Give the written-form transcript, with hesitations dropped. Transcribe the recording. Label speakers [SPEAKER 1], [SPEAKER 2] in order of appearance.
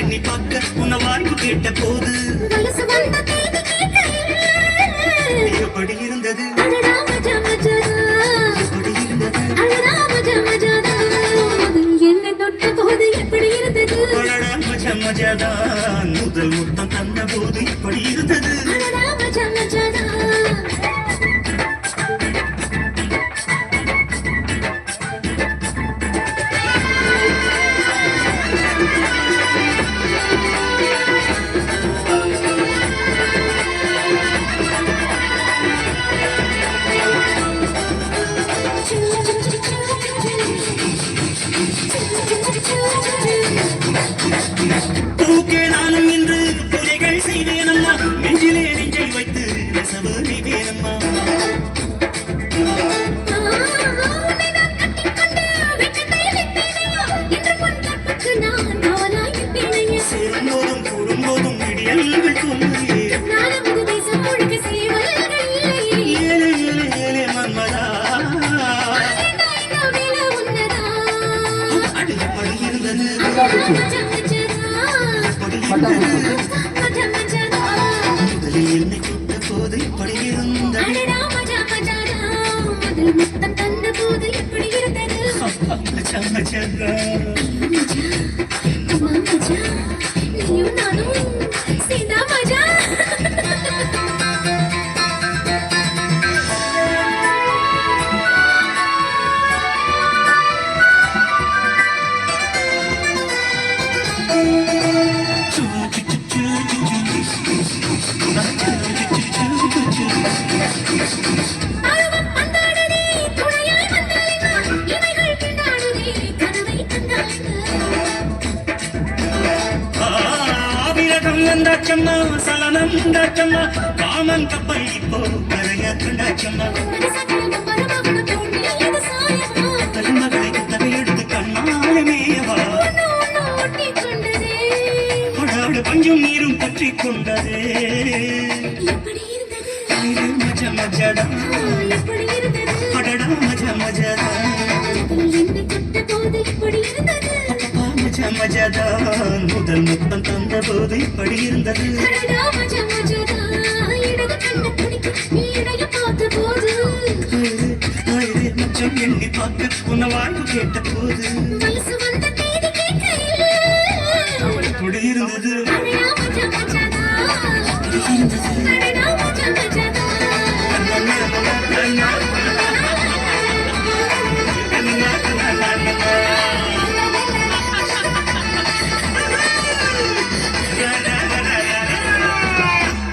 [SPEAKER 1] எண்ணி பார்க்க உன்னை வாய்ப்பு கேட்ட போது எப்படி இருந்தது எப்படி இருந்தது
[SPEAKER 2] என்ன தொட்ட போது எப்படி இருந்தது
[SPEAKER 1] மஜா மஜாதான் முதல் முத்தம் தந்த போது எப்படி இருந்தது
[SPEAKER 2] மஜா மஜாதான்
[SPEAKER 1] பூக்கே நானும் இன்று பூஜைகள் செய்வேனம்மா நெஞ்சிலே நெஞ்சை வைத்து நெசவு நெய்வேனம்மா சேரும்போதும் கூடும்போதும் விடியல்கள் தோன்றியே ஏலே ஏலே ஏலே மன்மதா அடிப்படி இருந்தது முதலில் என்னை கூட்ட போது இப்படி இருந்தது மஜா மஜா கண்டாச்சம்மா சலனம் கண்டாச்சம்மா காமன் கப்பல் இப்போ கரைய கண்டாச்சம்மா தலைமகளை தகையெடுத்து கண்ணாலுமேவா கொடாடு பஞ்சும் நீரும் பற்றி கொண்டதே மஜா மஜாடா அடடா மஜா மஜாடா மஜா மஜாதான் முதல் முத்தம் தந்த போது இப்படி இருந்தது மச்சம் எண்ணி பார்க்க உன்னை வாய்ப்பு கேட்ட போது